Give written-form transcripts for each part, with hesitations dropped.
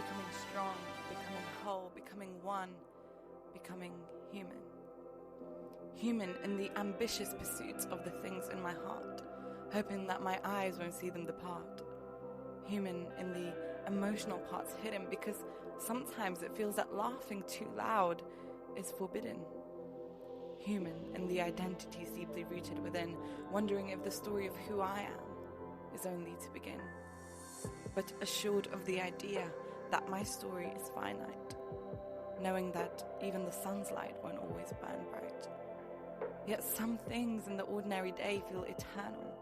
becoming strong, becoming whole, becoming one, becoming human. Human in the ambitious pursuits of the things in my heart, hoping that my eyes won't see them depart. Human in the emotional parts hidden, because sometimes it feels that laughing too loud is forbidden. Human in the identities deeply rooted within, wondering if the story of who I am is only to begin. But assured of the idea that my story is finite, knowing that even the sun's light won't always burn bright. Yet some things in the ordinary day feel eternal.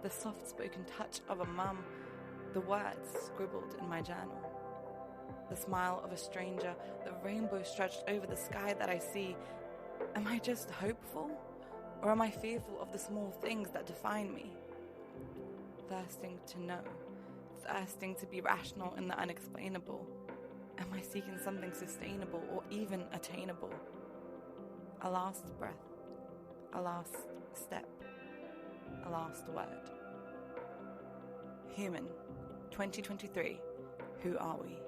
The soft-spoken touch of a mum, the words scribbled in my journal. The smile of a stranger, the rainbow stretched over the sky that I see. Am I just hopeful? Or am I fearful of the small things that define me? Thirsting to know, thirsting to be rational in the unexplainable. Am I seeking something sustainable or even attainable? A last breath, a last step, a last word. Human, 2023, who are we?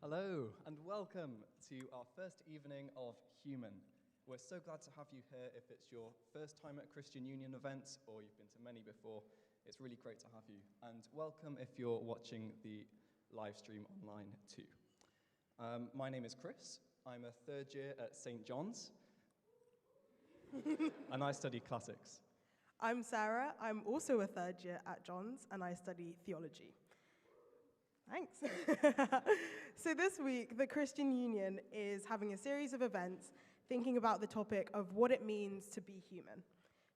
Hello and welcome to our first evening of Human. We're so glad to have you here. If it's your first time at Christian Union events or you've been to many before, it's really great to have you. And welcome if you're watching the live stream online too. My name is Chris. I'm a third year at St. John's and I study classics. I'm Sarah. I'm also a third year at John's and I study theology. Thanks. So this week, the Christian Union is having a series of events thinking about the topic of what it means to be human.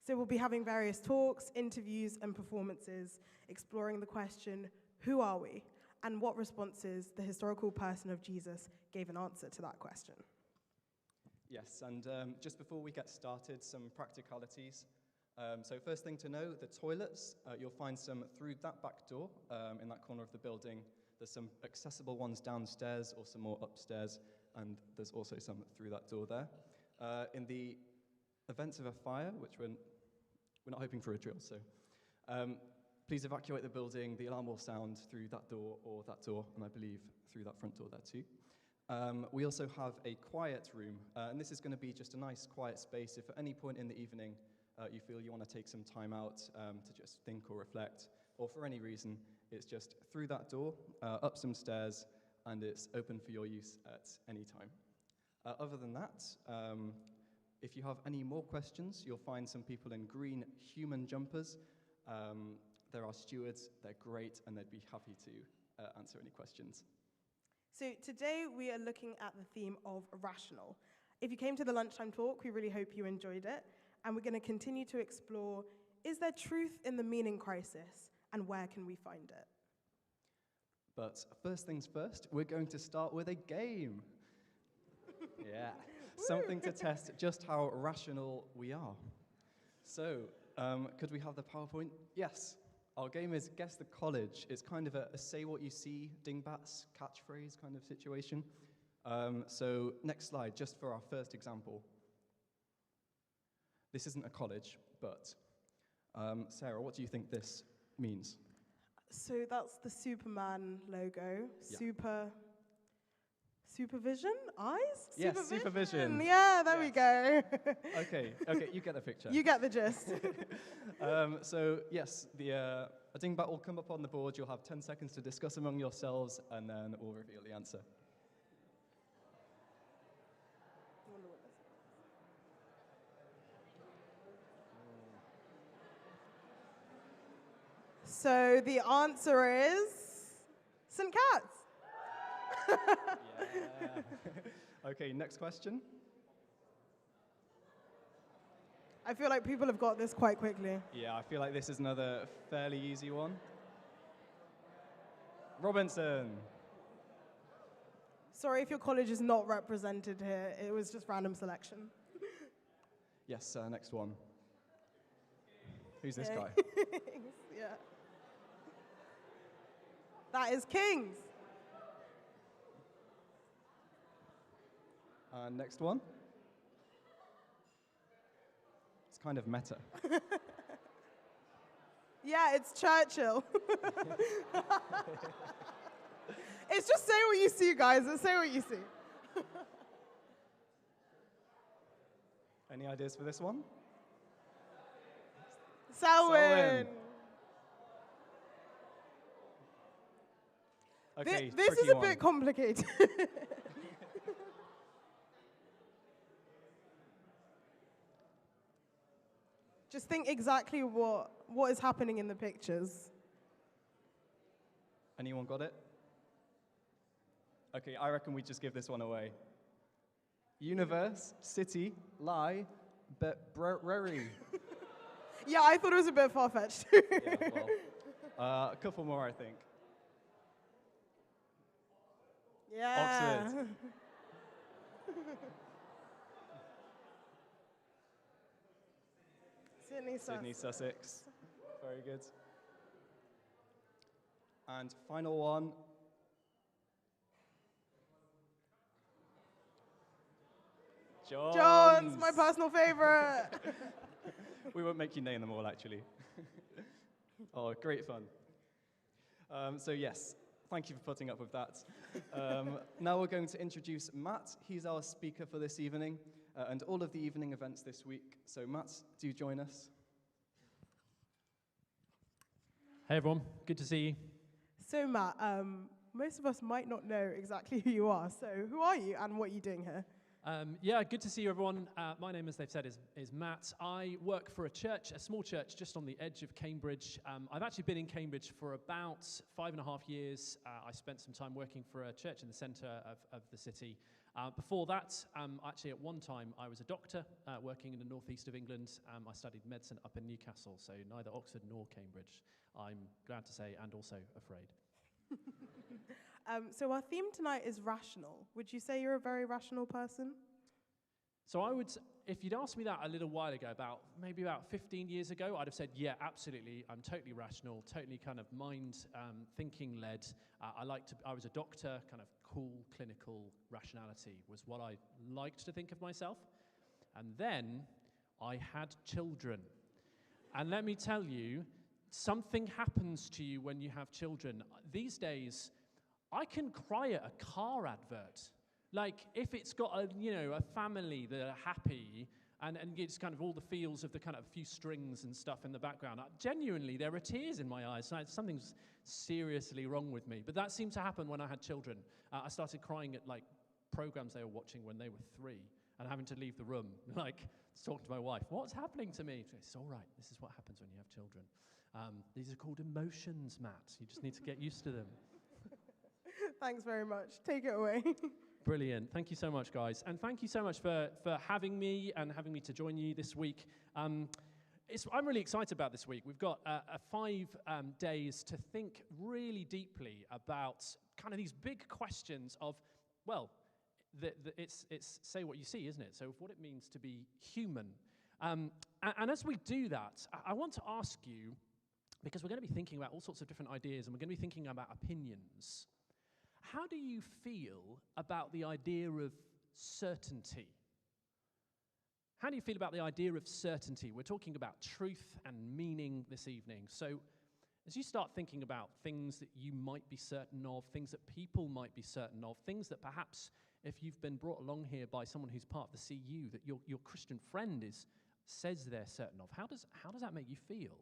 So we'll be having various talks, interviews, and performances exploring the question, who are we? And what responses the historical person of Jesus gave an answer to that question. Yes, and just before we get started, some practicalities. So first thing to know, the toilets, you'll find some through that back door in that corner of the building. There's some accessible ones downstairs or some more upstairs, and there's also some through that door there. In the events of a fire, which we're not hoping for a drill, so please evacuate the building. The alarm will sound through that door or that door, and I believe through that front door there too. We also have a quiet room, and this is going to be just a nice quiet space. If at any point in the evening you feel you want to take some time out to just think or reflect, or for any reason, it's just through that door, up some stairs, and it's open for your use at any time. Other than that, if you have any more questions, you'll find some people in green human jumpers. There are stewards, they're great, and they'd be happy to answer any questions. So today we are looking at the theme of rational. If you came to the lunchtime talk, we really hope you enjoyed it. And we're going to continue to explore, is there truth in the meaning crisis, and where can we find it? But first things first, we're going to start with a game. Yeah, something to test just how rational we are. So, could we have the PowerPoint? Yes. Our game is Guess the College. It's kind of a say what you see, dingbats, catchphrase kind of situation. So, next slide, just for our first example. This isn't a college, but Sarah, what do you think this means? So that's the Superman logo. Yeah. Supervision? Eyes? Yes, supervision. Yeah, there we go. Okay, you get the picture. You get the gist. So, yes, a dingbat will come up on the board. You'll have 10 seconds to discuss among yourselves, and then we'll reveal the answer. So the answer is St. Cat's. Yeah. Okay, next question. I feel like people have got this quite quickly. Yeah, I feel like this is another fairly easy one. Robinson. Sorry if your college is not represented here. It was just random selection. Yes, next one. Who's this guy? Yeah. That is King's. Next one. kind of meta. Yeah, it's Churchill. It's just say what you see, guys. It's say what you see. Any ideas for this one? Selwyn. Okay, This is a bit complicated. Just think exactly what is happening in the pictures. Anyone got it? Okay, I reckon we just give this one away. Universe, city, lie, brewery. Yeah, I thought it was a bit far-fetched. Yeah, well, a couple more, I think. Yeah. Oxford. Sydney, Sussex. Very good. And final one. John's, my personal favorite. We won't make you name them all, actually. Oh, great fun. So yes, thank you for putting up with that. Now we're going to introduce Matt. He's our speaker for this evening and all of the evening events this week. So Matt, do join us. Hey everyone, good to see you. So Matt, most of us might not know exactly who you are. So who are you and what are you doing here? Yeah, good to see you everyone. My name, as they've said, is Matt. I work for a church, a small church just on the edge of Cambridge. I've actually been in Cambridge for about 5.5 years. I spent some time working for a church in the centre of the city. Before that, actually at one time, I was a doctor working in the northeast of England. I studied medicine up in Newcastle, so neither Oxford nor Cambridge, I'm glad to say, and also afraid. So our theme tonight is rational. Would you say you're a very rational person? So I would, if you'd asked me that a little while ago, maybe about 15 years ago, I'd have said, yeah, absolutely. I'm totally rational, totally kind of thinking led. I was a doctor, kind of cool, clinical rationality was what I liked to think of myself. And then I had children. And let me tell you, something happens to you when you have children. These days, I can cry at a car advert. Like, if it's got a family that are happy and it's kind of all the feels of the kind of few strings and stuff in the background, genuinely, there are tears in my eyes. Something's seriously wrong with me. But that seemed to happen when I had children. I started crying at, programs they were watching when they were 3 and having to leave the room, talking to my wife. What's happening to me? It's all right. This is what happens when you have children. These are called emotions, Matt. You just need to get used to them. Thanks very much. Take it away. Brilliant. Thank you so much, guys. And thank you so much for having me and having me to join you this week. I'm really excited about this week. We've got 5 days to think really deeply about kind of these big questions of, it's say what you see, isn't it? So what it means to be human. And as we do that, I want to ask you, because we're going to be thinking about all sorts of different ideas and we're going to be thinking about opinions. How do you feel about the idea of certainty? How do you feel about the idea of certainty? We're talking about truth and meaning this evening. So as you start thinking about things that you might be certain of, things that people might be certain of, things that perhaps if you've been brought along here by someone who's part of the CU, that your Christian friend says they're certain of, how does that make you feel?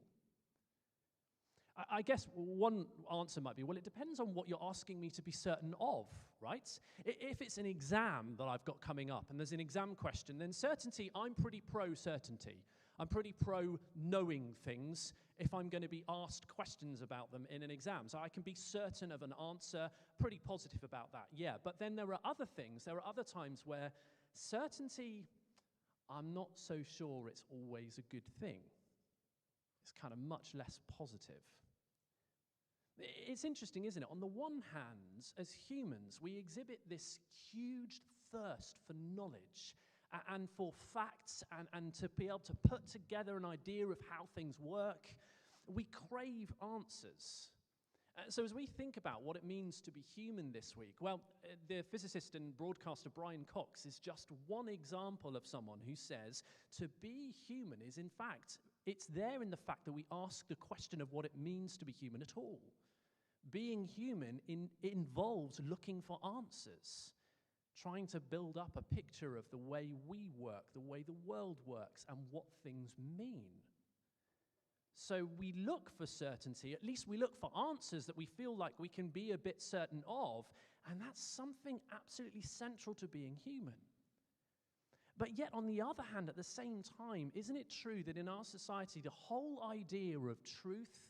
I guess one answer might be, well, it depends on what you're asking me to be certain of, right? If it's an exam that I've got coming up and there's an exam question, then certainty, I'm pretty pro-certainty. I'm pretty pro-knowing things if I'm going to be asked questions about them in an exam. So I can be certain of an answer, pretty positive about that, yeah. But then there are other things, there are other times where certainty, I'm not so sure it's always a good thing. It's kind of much less positive. It's interesting, isn't it? On the one hand, as humans, we exhibit this huge thirst for knowledge and for facts and to be able to put together an idea of how things work. We crave answers. So as we think about what it means to be human this week, well, the physicist and broadcaster Brian Cox is just one example of someone who says to be human is, in fact, it's there in the fact that we ask the question of what it means to be human at all. Being human involves looking for answers, trying to build up a picture of the way we work, the way the world works, and what things mean. So we look for certainty, at least we look for answers that we feel like we can be a bit certain of, and that's something absolutely central to being human. But yet, on the other hand, at the same time, isn't it true that in our society, the whole idea of truth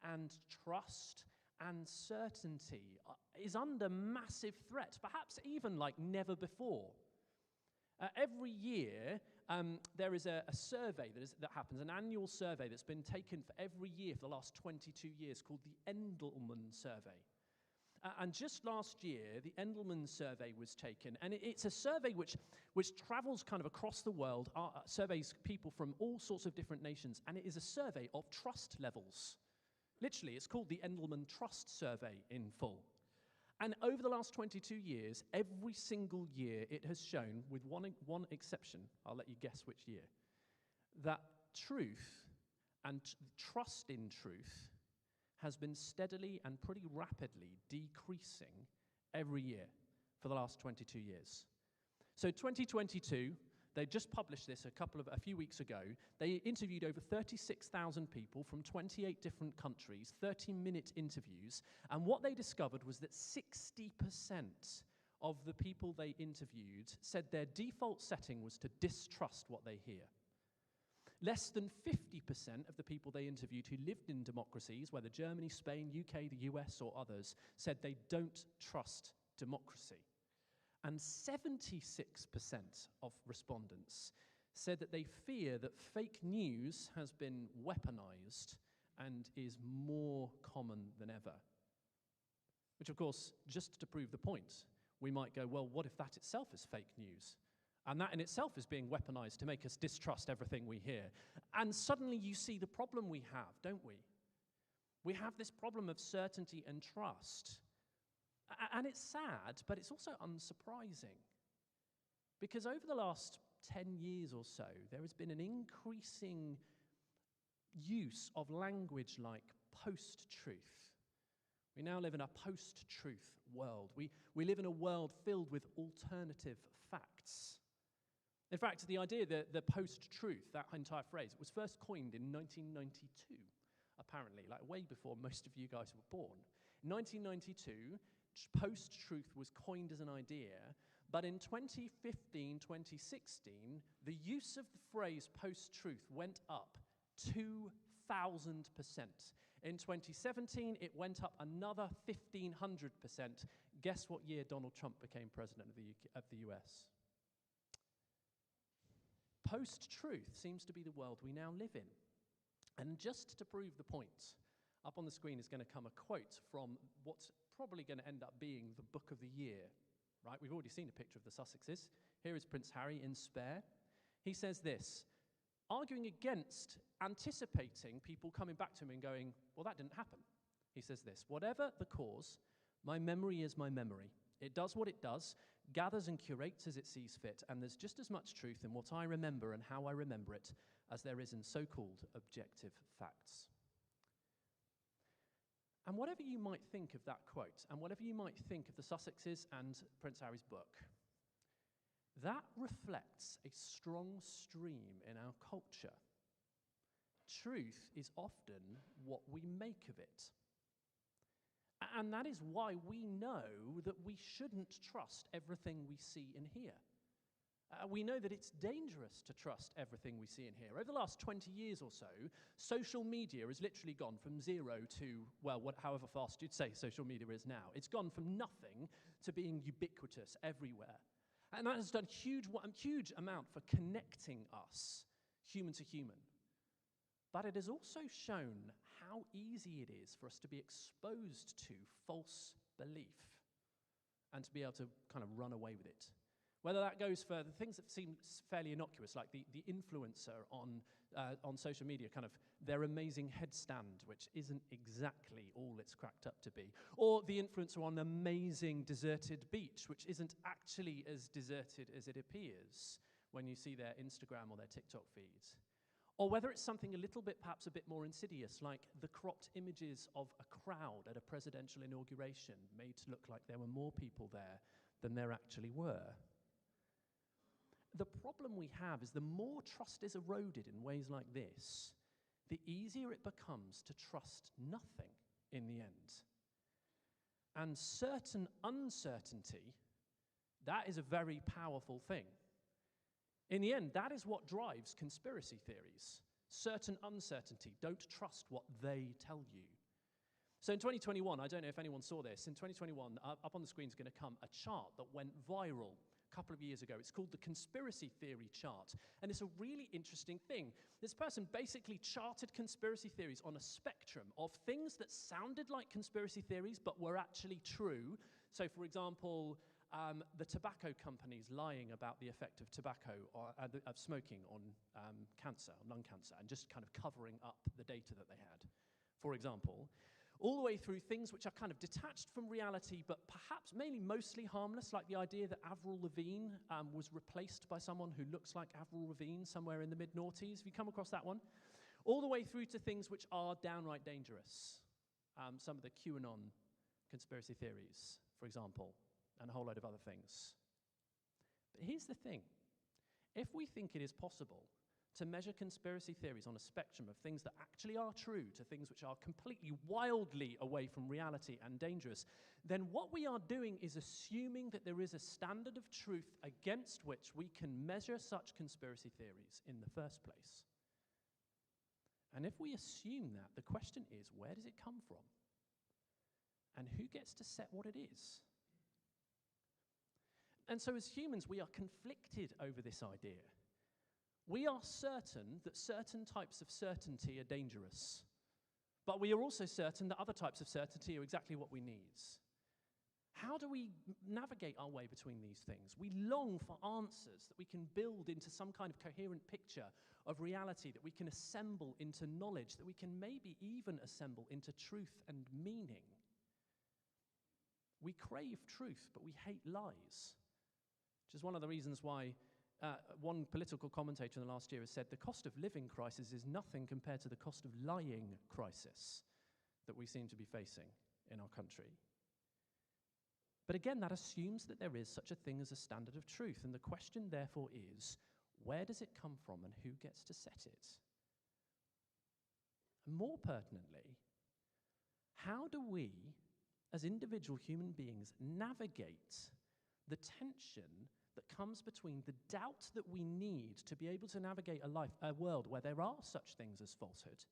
and trust and certainty is under massive threat, perhaps even like never before? Every year, there is a survey that happens, an annual survey that's been taken for every year for the last 22 years called the Endelman Survey. And just last year, the Endelman Survey was taken, and it's a survey which travels kind of across the world, surveys people from all sorts of different nations, and it is a survey of trust levels. Literally, it's called the Endelman Trust Survey in full. And over the last 22 years, every single year it has shown, with one exception, I'll let you guess which year, that truth and trust in truth has been steadily and pretty rapidly decreasing every year for the last 22 years. So 2022, they just published this a few weeks ago. They interviewed over 36,000 people from 28 different countries, 30-minute interviews, and what they discovered was that 60% of the people they interviewed said their default setting was to distrust what they hear. Less than 50% of the people they interviewed who lived in democracies, whether Germany, Spain, UK, the US, or others, said they don't trust democracy. And 76% of respondents said that they fear that fake news has been weaponized and is more common than ever. Which, of course, just to prove the point, we might go, well, what if that itself is fake news? And that in itself is being weaponized to make us distrust everything we hear. And suddenly you see the problem we have, don't we? We have this problem of certainty and trust. And it's sad, but it's also unsurprising. Because over the last 10 years or so, there has been an increasing use of language like post-truth. We now live in a post-truth world. We live in a world filled with alternative facts. In fact, the idea that the post-truth, that entire phrase, was first coined in 1992, apparently, like way before most of you guys were born. In 1992, post-truth was coined as an idea, but in 2015, 2016, the use of the phrase post-truth went up 2,000%. In 2017, it went up another 1,500%. Guess what year Donald Trump became president of the US? Post-truth seems to be the world we now live in. And just to prove the point, up on the screen is going to come a quote from what's probably going to end up being the book of the year, right? We've already seen a picture of the Sussexes. Here is Prince Harry in Spare. He says this, arguing against anticipating people coming back to him and going, well, that didn't happen. He says this, whatever the cause, my memory is my memory. It does what it does, gathers and curates as it sees fit, and there's just as much truth in what I remember and how I remember it as there is in so-called objective facts. And whatever you might think of that quote, and whatever you might think of the Sussexes and Prince Harry's book, that reflects a strong stream in our culture. Truth is often what we make of it. And that is why we know that we shouldn't trust everything we see and hear. We know that it's dangerous to trust everything we see and hear. Over the last 20 years or so, social media has literally gone from zero to, well, however fast you'd say social media is now. It's gone from nothing to being ubiquitous everywhere. And that has done a huge amount for connecting us, human to human. But it has also shown how easy it is for us to be exposed to false belief and to be able to kind of run away with it. Whether that goes for the things that seem fairly innocuous, like the influencer on social media, kind of their amazing headstand, which isn't exactly all it's cracked up to be, or the influencer on an amazing deserted beach, which isn't actually as deserted as it appears when you see their Instagram or their TikTok feeds. Or whether it's something a little bit, perhaps a bit more insidious, like the cropped images of a crowd at a presidential inauguration made to look like there were more people there than there actually were. The problem we have is the more trust is eroded in ways like this, the easier it becomes to trust nothing in the end. And certain uncertainty, that is a very powerful thing. In the end, that is what drives conspiracy theories. Certain uncertainty. Don't trust what they tell you. So in 2021, I don't know if anyone saw this, in 2021, up on the screen is going to come a chart that went viral a couple of years ago. It's called the conspiracy theory chart. And it's a really interesting thing. This person basically charted conspiracy theories on a spectrum of things that sounded like conspiracy theories but were actually true. So for example, the tobacco companies lying about the effect of tobacco or of smoking on cancer, lung cancer, and just kind of covering up the data that they had, for example. All the way through things which are kind of detached from reality, but perhaps mostly harmless, like the idea that Avril Lavigne was replaced by someone who looks like Avril Lavigne somewhere in the mid-noughties. Have you come across that one? All the way through to things which are downright dangerous. Some of the QAnon conspiracy theories, for example, and a whole load of other things. But here's the thing. If we think it is possible to measure conspiracy theories on a spectrum of things that actually are true to things which are completely wildly away from reality and dangerous, then what we are doing is assuming that there is a standard of truth against which we can measure such conspiracy theories in the first place. And if we assume that, the question is, where does it come from? And who gets to set what it is? And so as humans, we are conflicted over this idea. We are certain that certain types of certainty are dangerous, but we are also certain that other types of certainty are exactly what we need. How do we navigate our way between these things? We long for answers that we can build into some kind of coherent picture of reality, that we can assemble into knowledge, that we can maybe even assemble into truth and meaning. We crave truth, but we hate lies, which is one of the reasons why one political commentator in the last year has said the cost of living crisis is nothing compared to the cost of lying crisis that we seem to be facing in our country. But again, that assumes that there is such a thing as a standard of truth. And the question, therefore, is, where does it come from and who gets to set it? And more pertinently, how do we, as individual human beings, navigate the tension that comes between the doubt that we need to be able to navigate a world where there are such things as falsehood,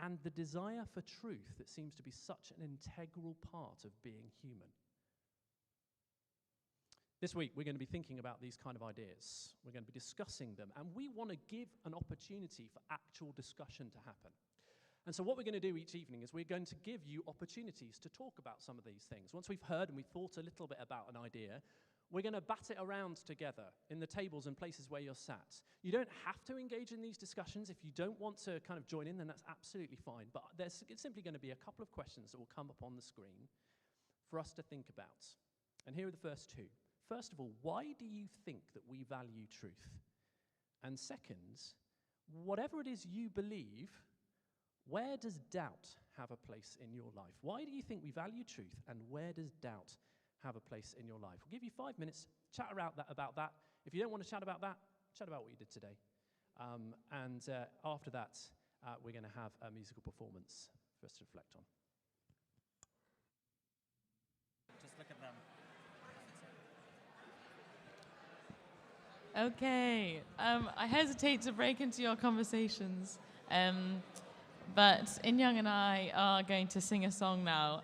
and the desire for truth that seems to be such an integral part of being human? This week, we're going to be thinking about these kind of ideas. We're going to be discussing them, and we want to give an opportunity for actual discussion to happen. And so what we're going to do each evening is we're going to give you opportunities to talk about some of these things. Once we've heard and we've thought a little bit about an idea, we're going to bat it around together in the tables and places where you're sat. You don't have to engage in these discussions. If you don't want to kind of join in, then that's absolutely fine. But it's simply going to be a couple of questions that will come up on the screen for us to think about. And here are the first two. First of all, why do you think that we value truth? And second, whatever it is you believe, where does doubt have a place in your life? Why do you think we value truth, and where does doubt have a place in your life? We'll give you 5 minutes, chat about that. If you don't want to chat about that, chat about what you did today. After that, we're going to have a musical performance for us to reflect on. Just look at them. Okay, I hesitate to break into your conversations, but In-Young and I are going to sing a song now,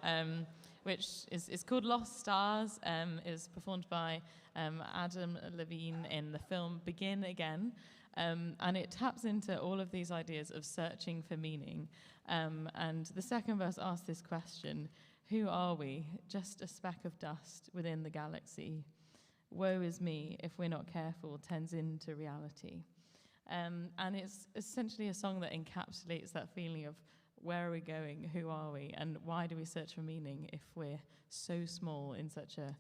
which is called Lost Stars. Is performed by Adam Levine in the film Begin Again, and it taps into all of these ideas of searching for meaning. And the second verse asks this question: who are we? Just a speck of dust within the galaxy. woe is me if we're not careful turns into reality. And it's essentially a song that encapsulates that feeling of where are we going, who are we, and why do we search for meaning if we're so small in such a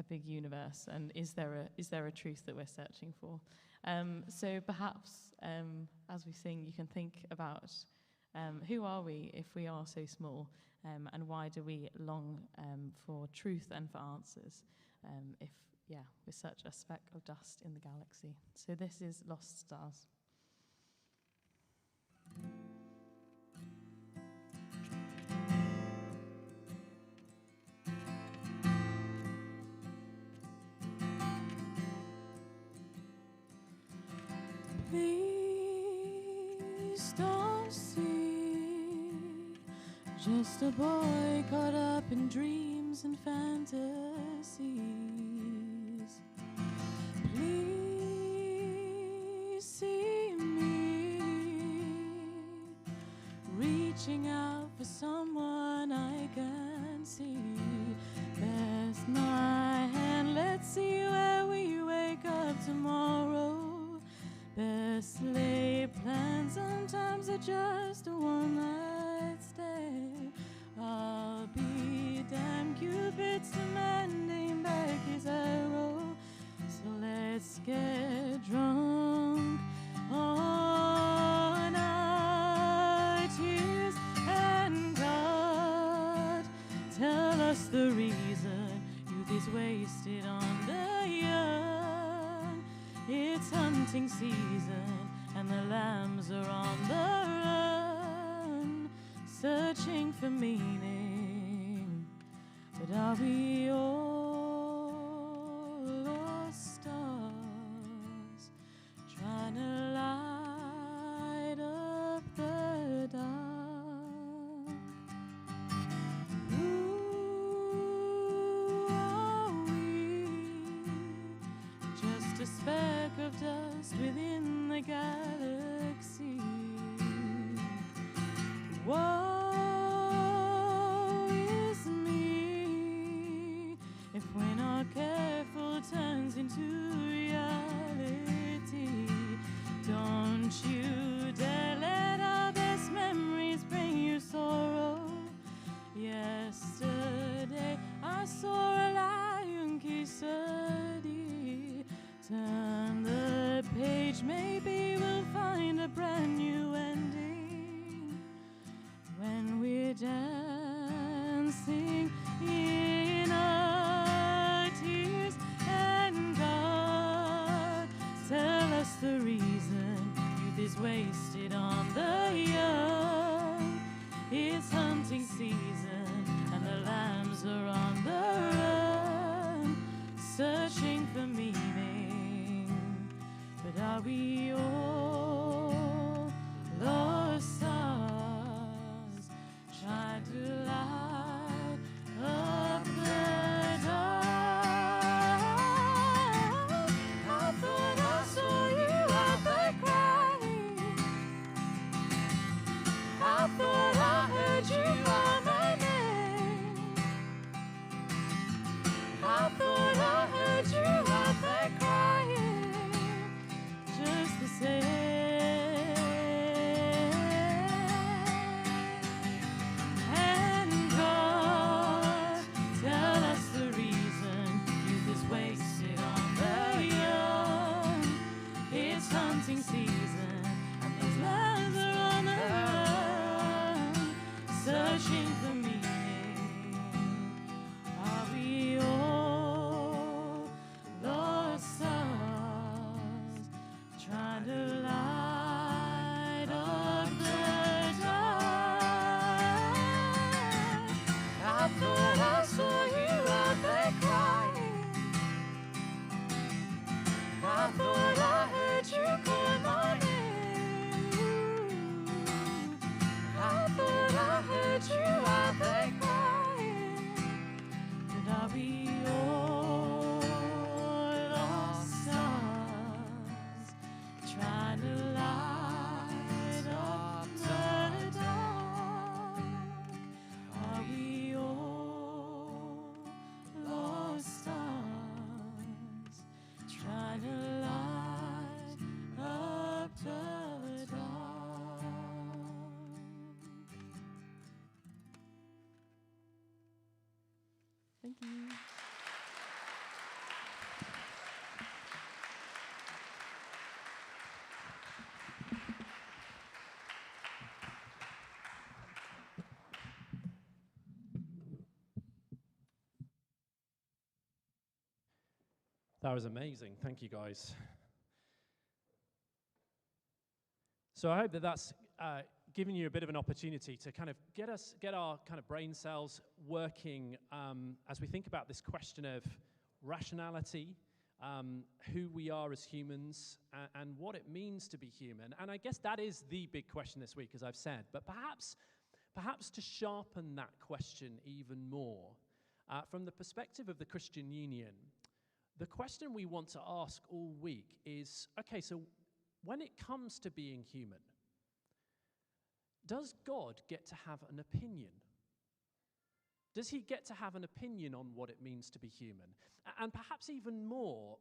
big universe, and is there a truth that we're searching for? So perhaps as we sing, you can think about who are we if we are so small, and why do we long for truth and for answers if we're such a speck of dust in the galaxy. So this is Lost Stars. Please don't see just a boy caught up in dreams and fantasies. Please see me reaching out for someone I can see. Best my hand, let's see where we wake up tomorrow. Best laid plans sometimes are just a one-night stand. I'll be damned, Cupid's demanding back his arrow. So let's get drunk on our tears, and God, tell us the reason youth is wasted on the young. It's hunting season and the lambs are on the run, searching for meaning. But are we all lost stars, trying to light up the dark? Who are we? Just a speck of dust within the galaxy. Woe is me if we're not careful, turns into reality. Don't you dare let our best memories bring you sorrow. Yesterday I saw a lion kiss a deer. Turn the page, maybe we'll find a brand new ending when we're dancing in our tears. And God, tell us the reason youth is wasted on the young. It's hunting season and the lambs are on the run, searching for meaning. But are we all lost stars, trying to light up the dark? I thought I saw you out there crying. I thought I heard you call my name. I thought I heard you out there crying, just the same. And That was amazing. Thank you, guys. So I hope that that's given you a bit of an opportunity to kind of get our kind of brain cells working as we think about this question of rationality, who we are as humans, and what it means to be human. And I guess that is the big question this week, as I've said. But perhaps to sharpen that question even more, from the perspective of the Christian Union, the question we want to ask all week is, okay, so when it comes to being human, does God get to have an opinion? Does he get to have an opinion on what it means to be human? And perhaps even more,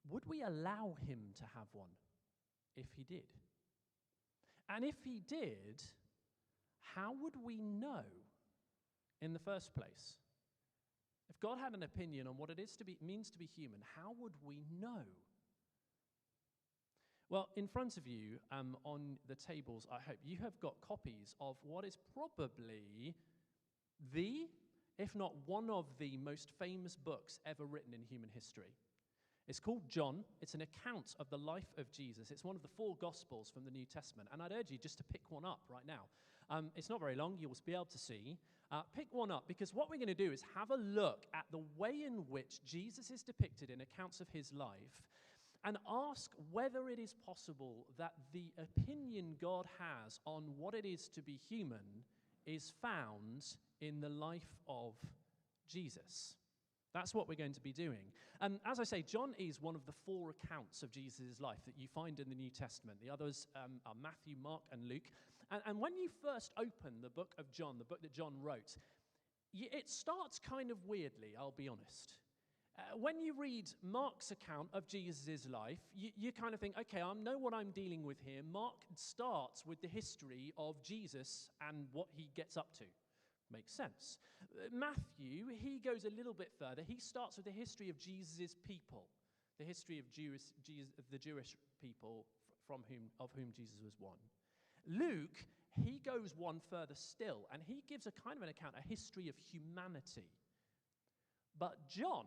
would we allow him to have one if he did? And if he did, how would we know in the first place? If God had an opinion on what it means to be human, how would we know? Well, in front of you on the tables, I hope you have got copies of what is probably if not one of the most famous books ever written in human history. It's called John. It's an account of the life of Jesus. It's one of the 4 Gospels from the New Testament. And I'd urge you just to pick one up right now. It's not very long. You'll be able to see. Pick one up, because what we're going to do is have a look at the way in which Jesus is depicted in accounts of his life and ask whether it is possible that the opinion God has on what it is to be human is found in the life of Jesus. That's what we're going to be doing. As I say, John is one of the 4 accounts of Jesus' life that you find in the New Testament. The others are Matthew, Mark, and Luke. And when you first open the book of John, the book that John wrote, it starts kind of weirdly, I'll be honest. When you read Mark's account of Jesus' life, you kind of think, okay, I know what I'm dealing with here. Mark starts with the history of Jesus and what he gets up to. Makes sense. Matthew, he goes a little bit further. He starts with the history of Jesus' people, the history of the Jewish people of whom Jesus was one. Luke, he goes one further still, and he gives a kind of an account, a history of humanity. But John,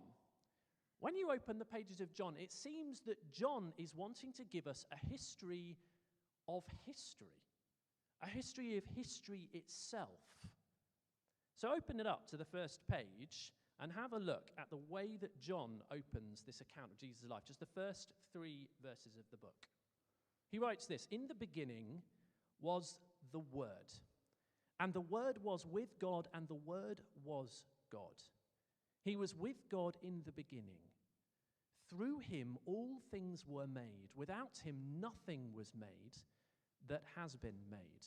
when you open the pages of John, it seems that John is wanting to give us a history of history itself. So open it up to the first page and have a look at the way that John opens this account of Jesus' life, just the first 3 verses of the book. He writes this: "In the beginning was the Word, and the Word was with God, and the Word was God. He was with God in the beginning. Through him all things were made. Without him nothing was made that has been made."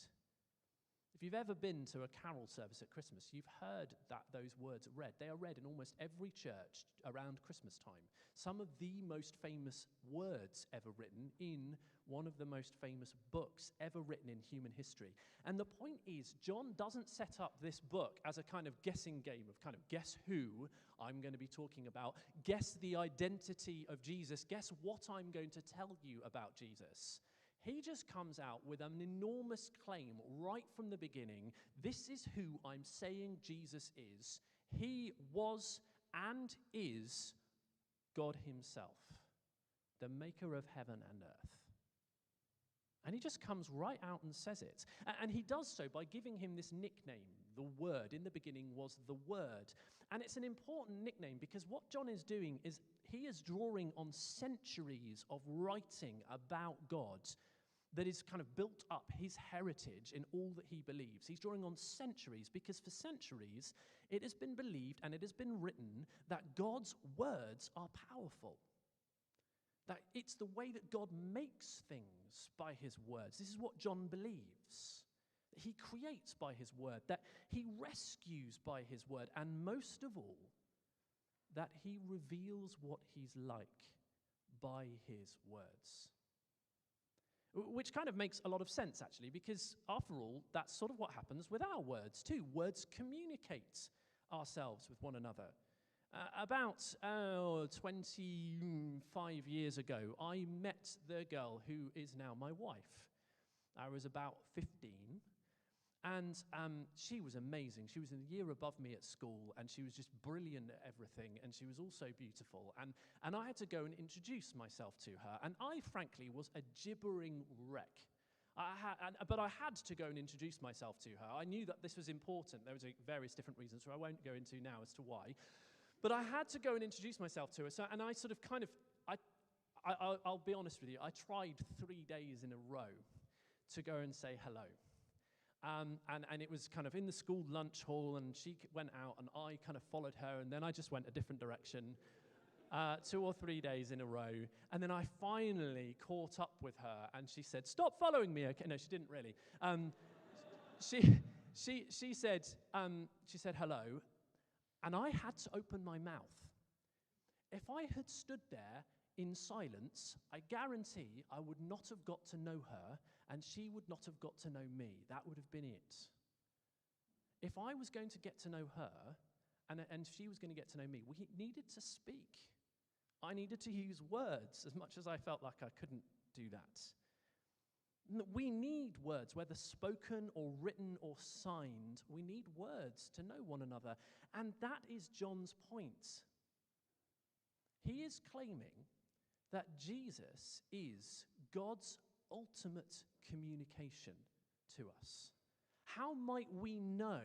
If you've ever been to a carol service at Christmas, you've heard those words read. They are read in almost every church around Christmas time. Some of the most famous words ever written in one of the most famous books ever written in human history. And the point is, John doesn't set up this book as a kind of guessing game of kind of guess who I'm going to be talking about, guess the identity of Jesus, guess what I'm going to tell you about Jesus. He just comes out with an enormous claim right from the beginning. This is who I'm saying Jesus is. He was and is God himself, the maker of heaven and earth. And he just comes right out and says it. And he does so by giving him this nickname, the Word. In the beginning was the Word. And it's an important nickname because what John is doing is he is drawing on centuries of writing about God that is kind of built up his heritage in all that he believes. He's drawing on centuries because for centuries it has been believed and it has been written that God's words are powerful. That it's the way that God makes things by his words. This is what John believes. That he creates by his word, that he rescues by his word, and most of all, that he reveals what he's like by his words. Which kind of makes a lot of sense, actually, because after all, that's sort of what happens with our words, too. Words communicate ourselves with one another. About 25 years ago, I met the girl who is now my wife. I was about 15, And she was amazing. She was in the year above me at school, and she was just brilliant at everything, and she was also beautiful. And I had to go and introduce myself to her, and I, frankly, was a gibbering wreck. But I had to go and introduce myself to her. I knew that this was important. There was various different reasons, which I won't go into now as to why. But I had to go and introduce myself to her. So, and I sort of kind of, I'll be honest with you, I tried 3 days in a row to go and say hello. And it was kind of in the school lunch hall, and she went out, and I kind of followed her, and then I just went a different direction 2 or 3 days in a row. And then I finally caught up with her, and she said, "Stop following me." Okay, no, she didn't really. She said hello, and I had to open my mouth. If I had stood there in silence, I guarantee I would not have got to know her, and she would not have got to know me. That would have been it. If I was going to get to know her, and she was going to get to know me, we needed to speak. I needed to use words, as much as I felt like I couldn't do that. We need words, whether spoken or written or signed. We need words to know one another. And that is John's point. He is claiming that Jesus is God's ultimate communication to us. How might we know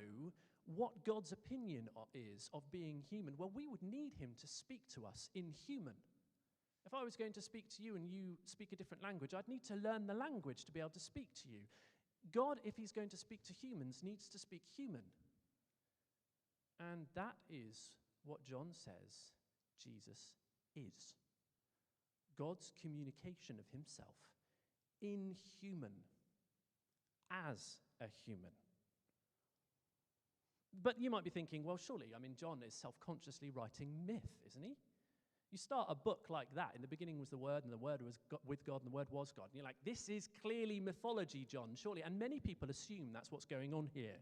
what God's opinion is of being human? Well, we would need him to speak to us in human. If I was going to speak to you and you speak a different language, I'd need to learn the language to be able to speak to you. God, if he's going to speak to humans, needs to speak human. And that is what John says Jesus is. God's communication of himself in human, as a human. But you might be thinking, well, surely, John is self-consciously writing myth, isn't he? You start a book like that, in the beginning was the Word, and the Word was with God, and the Word was God. And you're like, this is clearly mythology, John, surely. And many people assume that's what's going on here.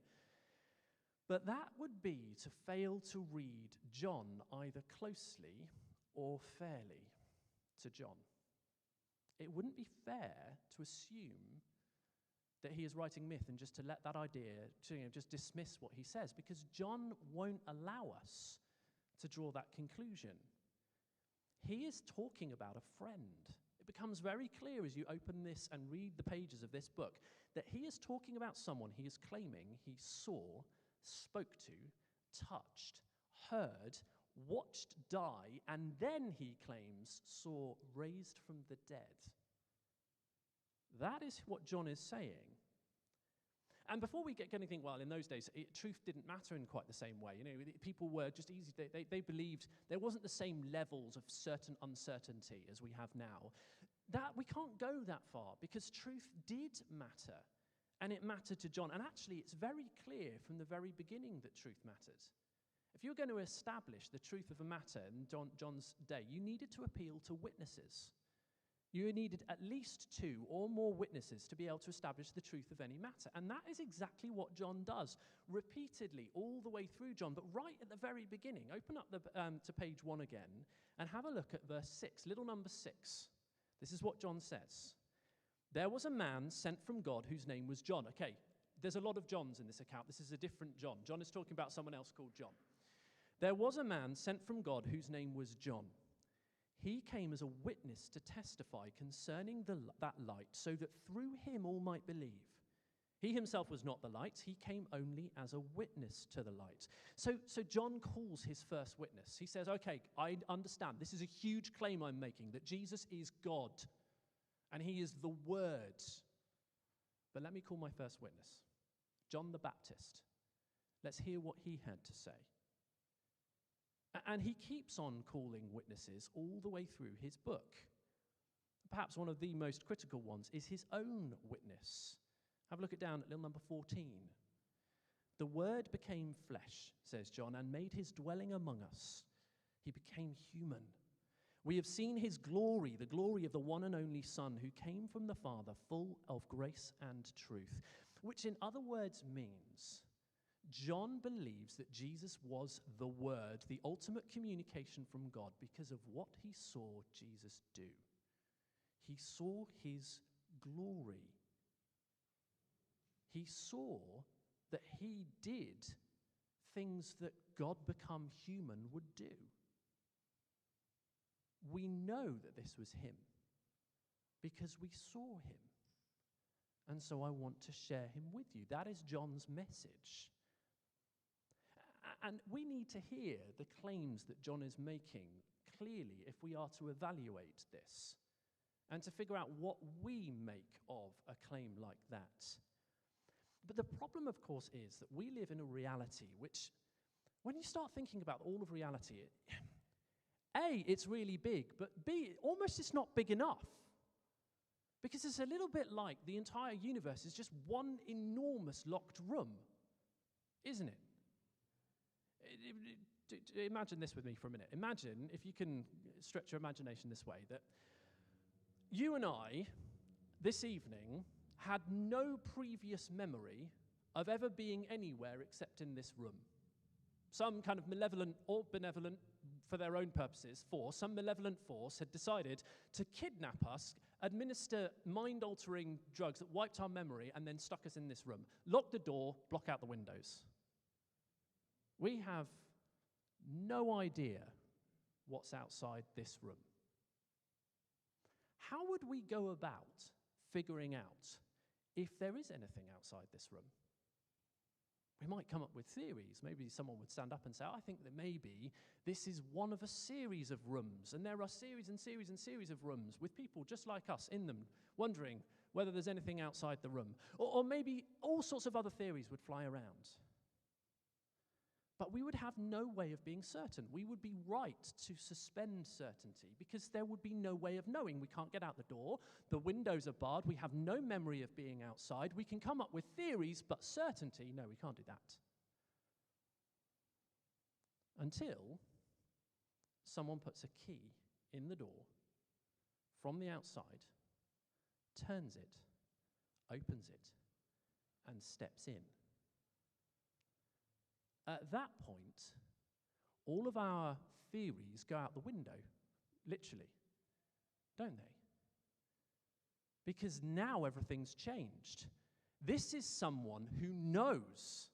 But that would be to fail to read John either closely or fairly to John. It wouldn't be fair to assume that he is writing myth and just to let that idea, just dismiss what he says, because John won't allow us to draw that conclusion. He is talking about a friend. It becomes very clear as you open this and read the pages of this book that he is talking about someone he is claiming he saw, spoke to, touched, heard, watched die, and then he claims saw raised from the dead. That is what John is saying. And before we get anything, well, in those days, truth didn't matter in quite the same way. People were just easy. They believed there wasn't the same levels of certain uncertainty as we have now. That we can't go that far, because truth did matter, and it mattered to John. And actually, it's very clear from the very beginning that truth mattered. If you were going to establish the truth of a matter in John's day, you needed to appeal to witnesses. You needed at least 2 or more witnesses to be able to establish the truth of any matter. And that is exactly what John does, repeatedly, all the way through John. But right at the very beginning, open up to page 1 again, and have a look at verse 6, little number 6. This is what John says. There was a man sent from God whose name was John. Okay, there's a lot of Johns in this account. This is a different John. John is talking about someone else called John. There was a man sent from God whose name was John. He came as a witness to testify concerning that light, so that through him all might believe. He himself was not the light. He came only as a witness to the light. So John calls his first witness. He says, okay, I understand. This is a huge claim I'm making, that Jesus is God, and he is the Word. But let me call my first witness, John the Baptist. Let's hear what he had to say. And he keeps on calling witnesses all the way through his book. Perhaps one of the most critical ones is his own witness. Have a look down at little number 14. The Word became flesh, says John, and made his dwelling among us. He became human. We have seen his glory, the glory of the one and only Son who came from the Father, full of grace and truth, which in other words means John believes that Jesus was the Word, the ultimate communication from God, because of what he saw Jesus do. He saw his glory. He saw that he did things that God become human would do. We know that this was him because we saw him. And so I want to share him with you. That is John's message. And we need to hear the claims that John is making clearly if we are to evaluate this and to figure out what we make of a claim like that. But the problem, of course, is that we live in a reality which, when you start thinking about all of reality, A, it's really big, but B, almost it's not big enough. Because it's a little bit like the entire universe is just one enormous locked room, isn't it? Imagine this with me for a minute. Imagine, if you can stretch your imagination this way, that you and I, this evening, had no previous memory of ever being anywhere except in this room. Some kind of malevolent or benevolent, for their own purposes, some malevolent force had decided to kidnap us, administer mind-altering drugs that wiped our memory, and then stuck us in this room. Lock the door, block out the windows. We have no idea what's outside this room. How would we go about figuring out if there is anything outside this room? We might come up with theories. Maybe someone would stand up and say, I think that maybe this is one of a series of rooms, and there are series and series and series of rooms with people just like us in them, wondering whether there's anything outside the room. Or maybe all sorts of other theories would fly around. But we would have no way of being certain. We would be right to suspend certainty because there would be no way of knowing. We can't get out the door. The windows are barred. We have no memory of being outside. We can come up with theories, but certainty, no, we can't do that. Until someone puts a key in the door from the outside, turns it, opens it, and steps in. At that point, all of our theories go out the window, literally, don't they? Because now everything's changed. This is someone who knows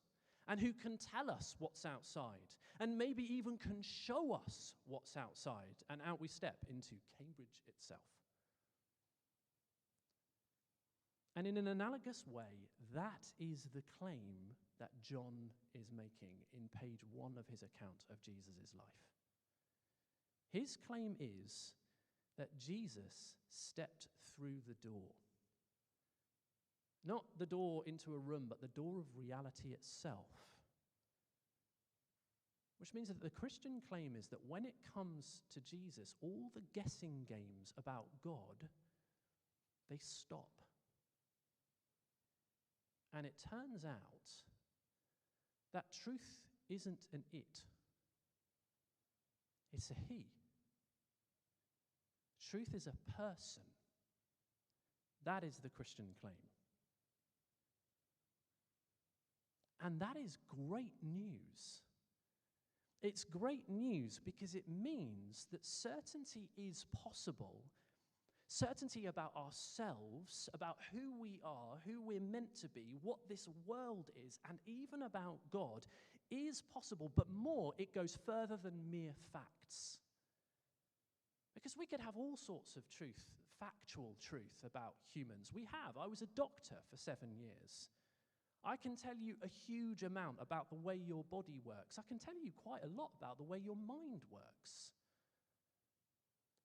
and who can tell us what's outside and maybe even can show us what's outside. And out we step into Cambridge itself. And in an analogous way, that is the claim that John is making in page 1 of his account of Jesus' life. His claim is that Jesus stepped through the door. Not the door into a room, but the door of reality itself. Which means that the Christian claim is that when it comes to Jesus, all the guessing games about God, they stop. And it turns out that truth isn't an it. It's a he. Truth is a person. That is the Christian claim. And that is great news. It's great news because it means that certainty is possible. Certainty about ourselves, about who we are, who we're meant to be, what this world is, and even about God is possible, but more, it goes further than mere facts. Because we could have all sorts of truth, factual truth about humans. We have. I was a doctor for 7 years. I can tell you a huge amount about the way your body works. I can tell you quite a lot about the way your mind works.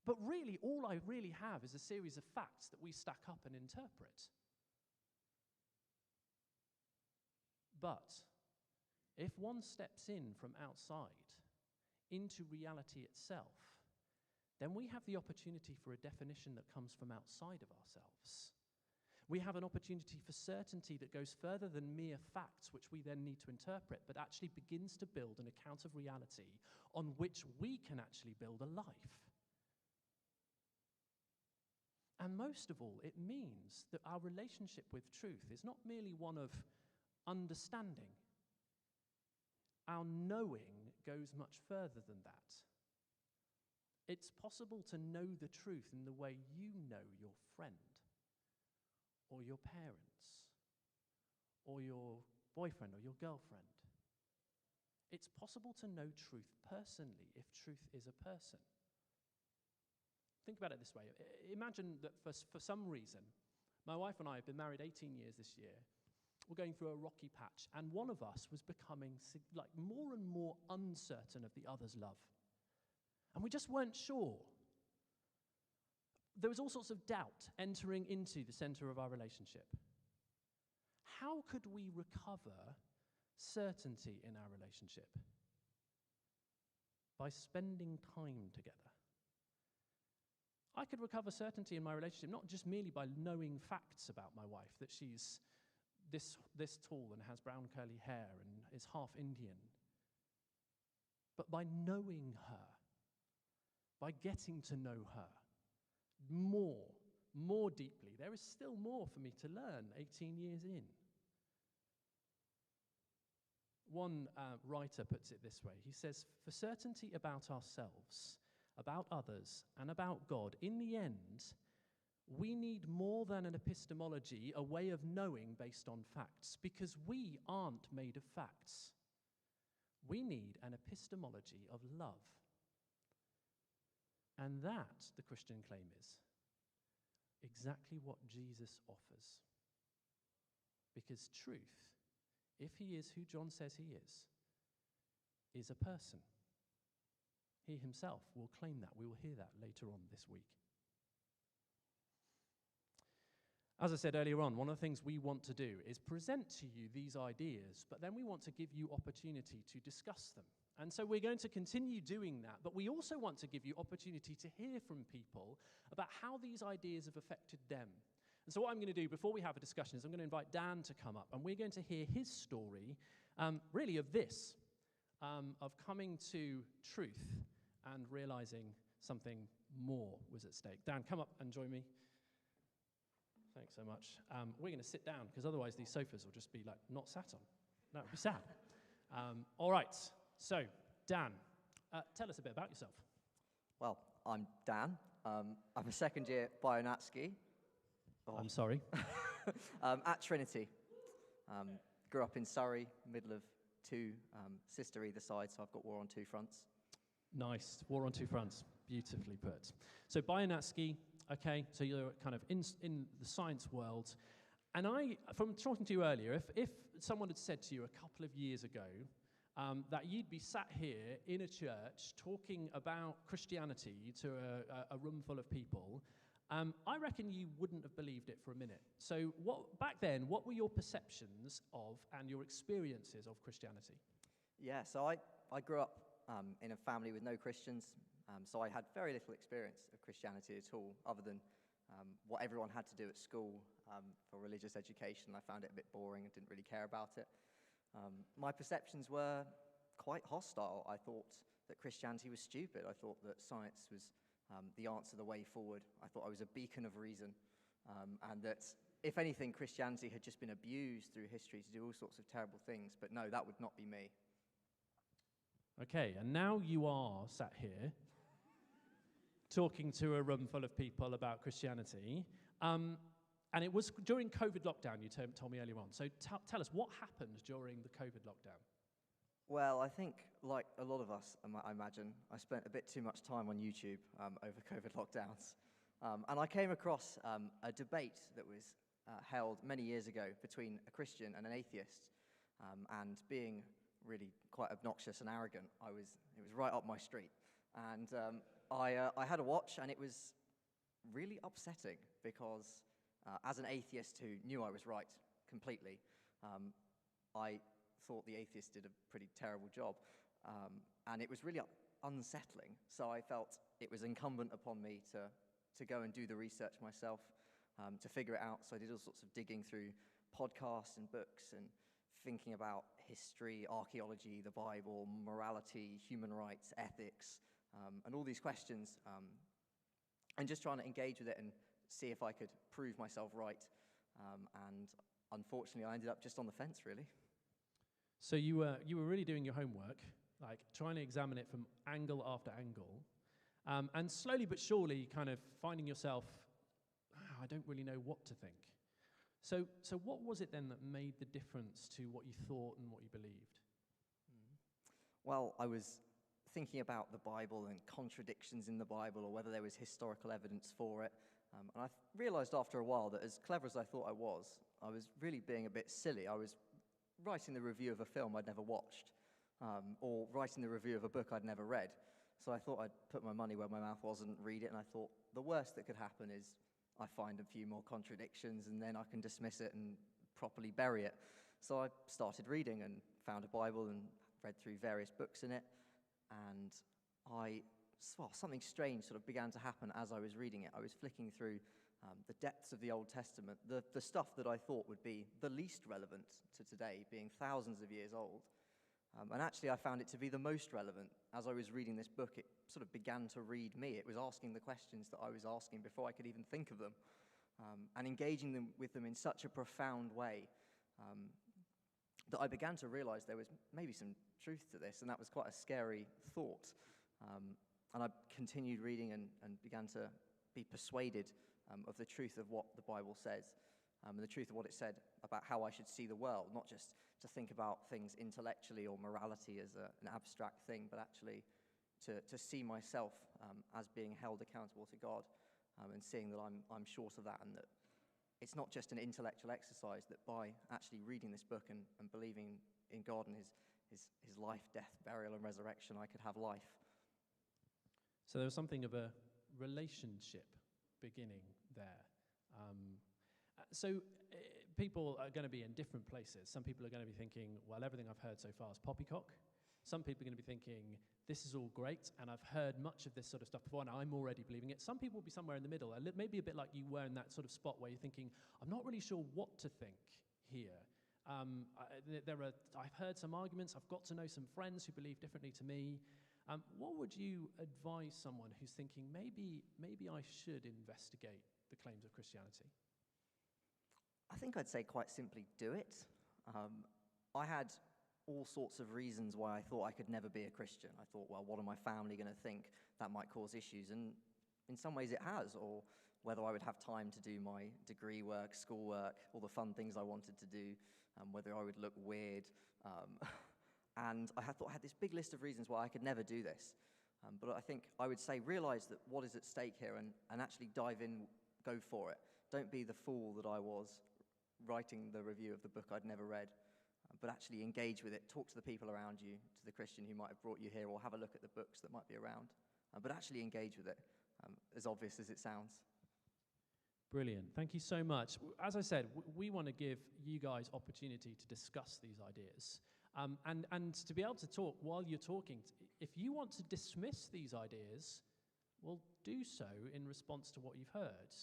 But really, all I really have is a series of facts that we stack up and interpret. But if one steps in from outside into reality itself, then we have the opportunity for a definition that comes from outside of ourselves. We have an opportunity for certainty that goes further than mere facts, which we then need to interpret, but actually begins to build an account of reality on which we can actually build a life. And most of all, it means that our relationship with truth is not merely one of understanding. Our knowing goes much further than that. It's possible to know the truth in the way you know your friend, or your parents, or your boyfriend or your girlfriend. It's possible to know truth personally if truth is a person. Think about it this way. Imagine that for some reason, my wife and I have been married 18 years this year. We're going through a rocky patch, and one of us was becoming more and more uncertain of the other's love. And we just weren't sure. There was all sorts of doubt entering into the center of our relationship. How could we recover certainty in our relationship? By spending time together. I could recover certainty in my relationship not just merely by knowing facts about my wife, that she's this tall and has brown curly hair and is half Indian, but by knowing her, by getting to know her more deeply. There is still more for me to learn 18 years in. One writer puts it this way. He says, for certainty about ourselves, about others, and about God, in the end, we need more than an epistemology, a way of knowing based on facts, because we aren't made of facts. We need an epistemology of love. And that, the Christian claim is, exactly what Jesus offers. Because truth, if he is who John says he is a person. He himself will claim that. We will hear that later on this week. As I said earlier on, one of the things we want to do is present to you these ideas, but then we want to give you opportunity to discuss them. And so we're going to continue doing that, but we also want to give you opportunity to hear from people about how these ideas have affected them. And so what I'm going to do before we have a discussion is I'm going to invite Dan to come up, and we're going to hear his story, really of this, of coming to truth and realizing something more was at stake. Dan, come up and join me. Thanks so much. We're going to sit down, because otherwise these sofas will just be not sat on. No, it'll be sad. All right. So, Dan, tell us a bit about yourself. Well, I'm Dan. I'm a second-year Bionatsky. Oh. I'm sorry. At Trinity. Grew up in Surrey, middle of two, sister either side, so I've got war on two fronts. Nice. War on two fronts. Beautifully put. So, Bionatsky, okay, so you're kind of in the science world. And from talking to you earlier, if someone had said to you a couple of years ago, that you'd be sat here in a church talking about Christianity to a room full of people, I reckon you wouldn't have believed it for a minute. So back then, what were your perceptions of and your experiences of Christianity? Yeah, so I grew up in a family with no Christians, so I had very little experience of Christianity at all, other than what everyone had to do at school for religious education. I found it a bit boring and didn't really care about it. My perceptions were quite hostile. I thought that Christianity was stupid. I thought that science was the answer, the way forward. I thought I was a beacon of reason, and that, if anything, Christianity had just been abused through history to do all sorts of terrible things. But no, that would not be me. Okay, and now you are sat here talking to a room full of people about Christianity. And it was during COVID lockdown, you told me earlier on. So tell us, what happened during the COVID lockdown? Well, I think, like a lot of us, I imagine, I spent a bit too much time on YouTube over COVID lockdowns. And I came across a debate that was held many years ago between a Christian and an atheist. And being really quite obnoxious and arrogant, it was right up my street. And I had a watch, and it was really upsetting because as an atheist who knew I was right completely, I thought the atheist did a pretty terrible job. And it was really unsettling. So I felt it was incumbent upon me to go and do the research myself, to figure it out. So I did all sorts of digging through podcasts and books and thinking about history, archaeology, the Bible, morality, human rights, ethics, and all these questions, and just trying to engage with it and see if I could prove myself right. And unfortunately, I ended up just on the fence, really. So you were really doing your homework, like trying to examine it from angle after angle, and slowly but surely kind of finding yourself, I don't really know what to think. So what was it then that made the difference to what you thought and what you believed? Well, I was thinking about the Bible and contradictions in the Bible, or whether there was historical evidence for it. And I realized after a while that, as clever as I thought I was really being a bit silly. I was writing the review of a film I'd never watched, or writing the review of a book I'd never read. So I thought I'd put my money where my mouth was and read it, and I thought the worst that could happen is I find a few more contradictions, and then I can dismiss it and properly bury it. So I started reading and found a Bible and read through various books in it, and something strange sort of began to happen as I was reading it. I was flicking through the depths of the Old Testament, the stuff that I thought would be the least relevant to today, being thousands of years old. And actually, I found it to be the most relevant. As I was reading this book, it sort of began to read me. It was asking the questions that I was asking before I could even think of them, and engaging with them in such a profound way that I began to realize there was maybe some truth to this, and that was quite a scary thought. And I continued reading and began to be persuaded of the truth of what the Bible says, and the truth of what it said about how I should see the world, not just to think about things intellectually or morality as an abstract thing, but actually to see myself as being held accountable to God, and seeing that I'm short of that, and that it's not just an intellectual exercise, that by actually reading this book and believing in God and his life, death, burial, and resurrection, I could have life. So there was something of a relationship beginning there. People are going to be in different places. Some people are going to be thinking, well, everything I've heard so far is poppycock. Some people are going to be thinking, this is all great, and I've heard much of this sort of stuff before, and I'm already believing it. Some people will be somewhere in the middle, maybe a bit like you were in that sort of spot where you're thinking, I'm not really sure what to think here. I've heard some arguments. I've got to know some friends who believe differently to me. What would you advise someone who's thinking, maybe I should investigate the claims of Christianity? I think I'd say quite simply, do it. I had all sorts of reasons why I thought I could never be a Christian. I thought, well, what are my family going to think? That might cause issues. And in some ways it has, or whether I would have time to do my degree work, schoolwork, all the fun things I wanted to do, whether I would look weird. And I had this big list of reasons why I could never do this. But I think I would say, realize that what is at stake here, and actually dive in, go for it. Don't be the fool that I was writing the review of the book I'd never read, but actually engage with it. Talk to the people around you, to the Christian who might have brought you here, or have a look at the books that might be around. But actually engage with it, as obvious as it sounds. Brilliant. Thank you so much. As I said, we want to give you guys opportunity to discuss these ideas. And to be able to talk while you're talking. If you want to dismiss these ideas, well, do so in response to what you've heard.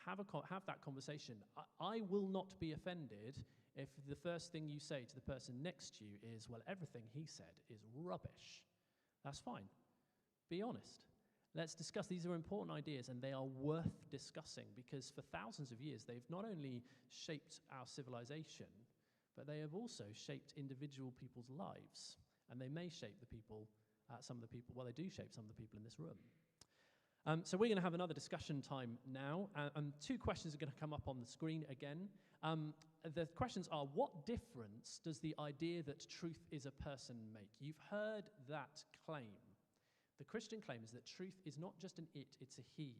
Have that conversation. I will not be offended if the first thing you say to the person next to you is, well, everything he said is rubbish. That's fine. Be honest. Let's discuss. These are important ideas, and they are worth discussing, because for thousands of years, they've not only shaped our civilization, but they have also shaped individual people's lives, and they may shape they do shape some of the people in this room. So we're going to have another discussion time now, and two questions are going to come up on the screen again. The questions are, what difference does the idea that truth is a person make? You've heard that claim. The Christian claim is that truth is not just an it, it's a he,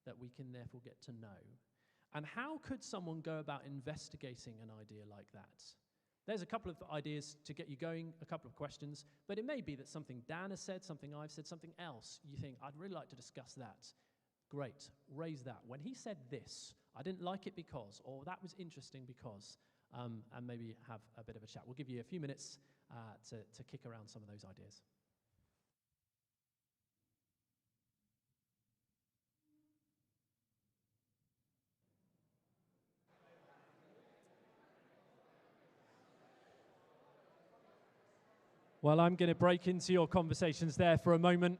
that we can therefore get to know. And how could someone go about investigating an idea like that? There's a couple of ideas to get you going, a couple of questions, but it may be that something Dan has said, something I've said, something else, you think, I'd really like to discuss that. Great, raise that. When he said this, I didn't like it because, or that was interesting because, and maybe have a bit of a chat. We'll give you a few minutes to kick around some of those ideas. Well, I'm going to break into your conversations there for a moment.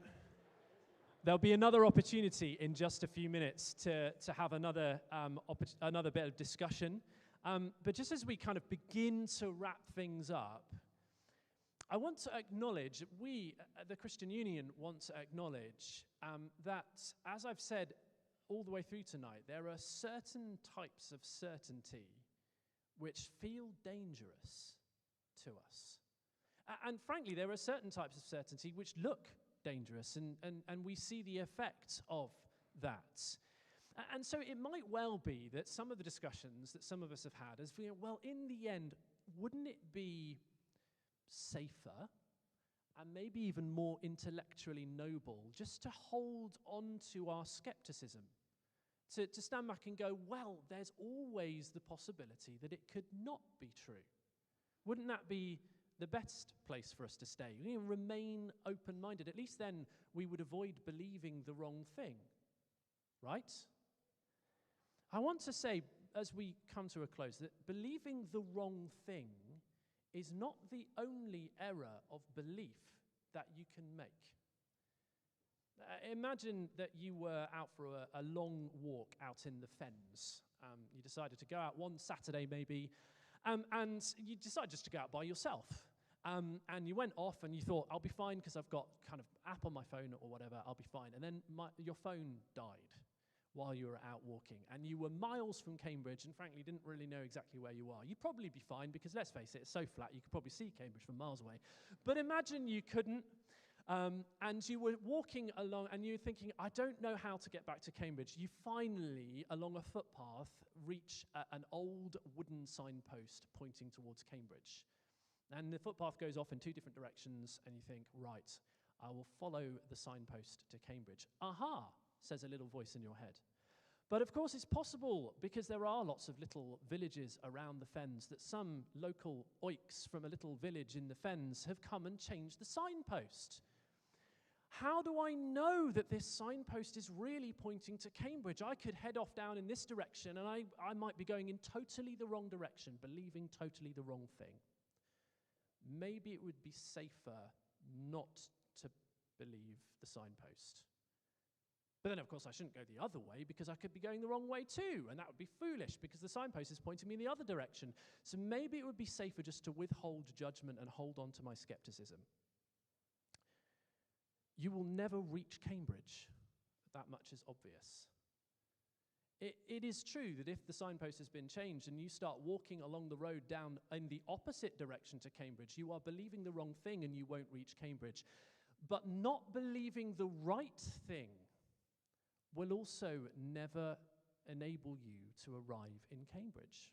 There'll be another opportunity in just a few minutes to have another bit of discussion. But just as we kind of begin to wrap things up, I want to acknowledge, we, the Christian Union, want to acknowledge that, as I've said all the way through tonight, there are certain types of certainty which feel dangerous to us. And frankly, there are certain types of certainty which look dangerous, and we see the effect of that. And so it might well be that some of the discussions that some of us have had is, well, in the end, wouldn't it be safer and maybe even more intellectually noble just to hold on to our skepticism? To stand back and go, well, there's always the possibility that it could not be true. Wouldn't that be the best place for us to stay? Remain open-minded. At least then we would avoid believing the wrong thing, right? I want to say, as we come to a close, that believing the wrong thing is not the only error of belief that you can make. Imagine that you were out for a long walk out in the fens. You decided to go out one Saturday maybe, and you decided just to go out by yourself. And you went off and you thought, I'll be fine because I've got kind of app on my phone or whatever, I'll be fine. And then your phone died while you were out walking. And you were miles from Cambridge and frankly didn't really know exactly where you are. You'd probably be fine because, let's face it, it's so flat you could probably see Cambridge from miles away. But imagine you couldn't. And you were walking along and you were thinking, I don't know how to get back to Cambridge. You finally, along a footpath, reach an old wooden signpost pointing towards Cambridge. And the footpath goes off in two different directions and you think, right, I will follow the signpost to Cambridge. Aha, says a little voice in your head. But of course it's possible, because there are lots of little villages around the fens, that some local oiks from a little village in the fens have come and changed the signpost. How do I know that this signpost is really pointing to Cambridge? I could head off down in this direction and I might be going in totally the wrong direction, believing totally the wrong thing. Maybe it would be safer not to believe the signpost. But then, of course, I shouldn't go the other way because I could be going the wrong way too, and that would be foolish because the signpost is pointing me in the other direction. So maybe it would be safer just to withhold judgment and hold on to my skepticism. You will never reach Cambridge. That much is obvious. It is true that if the signpost has been changed and you start walking along the road down in the opposite direction to Cambridge, you are believing the wrong thing and you won't reach Cambridge. But not believing the right thing will also never enable you to arrive in Cambridge.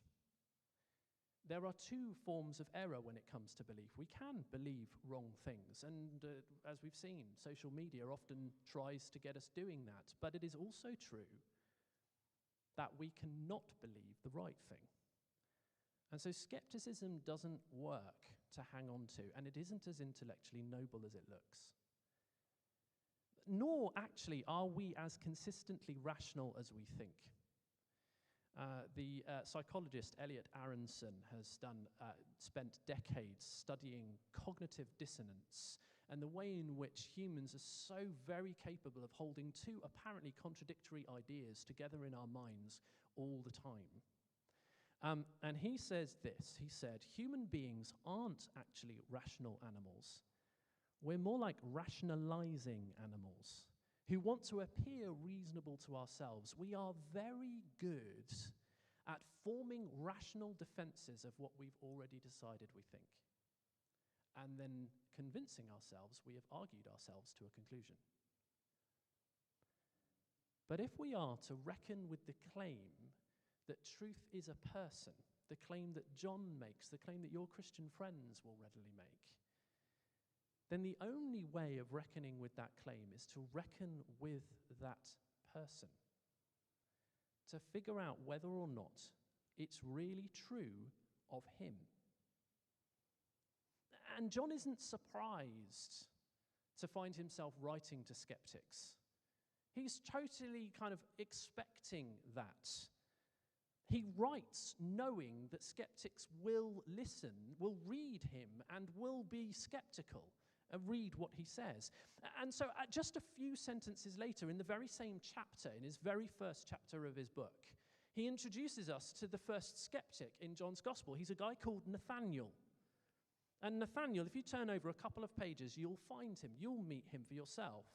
There are two forms of error when it comes to belief. We can believe wrong things, and as we've seen, social media often tries to get us doing that. But it is also true that we cannot believe the right thing. And so skepticism doesn't work to hang on to, and it isn't as intellectually noble as it looks. Nor, actually, are we as consistently rational as we think. The psychologist Elliot Aronson has spent decades studying cognitive dissonance and the way in which humans are so very capable of holding two apparently contradictory ideas together in our minds all the time. And he says this, he said, human beings aren't actually rational animals. We're more like rationalizing animals who want to appear reasonable to ourselves. We are very good at forming rational defenses of what we've already decided we think, and then convincing ourselves we have argued ourselves to a conclusion. But if we are to reckon with the claim that truth is a person, the claim that John makes, the claim that your Christian friends will readily make, then the only way of reckoning with that claim is to reckon with that person, to figure out whether or not it's really true of him. And John isn't surprised to find himself writing to skeptics. He's totally kind of expecting that. He writes knowing that skeptics will listen, will read him, and will be skeptical. Read what he says. And so just a few sentences later, in the very same chapter, in his very first chapter of his book, he introduces us to the first skeptic in John's Gospel. He's a guy called Nathaniel. And Nathaniel, if you turn over a couple of pages, you'll find him. You'll meet him for yourself.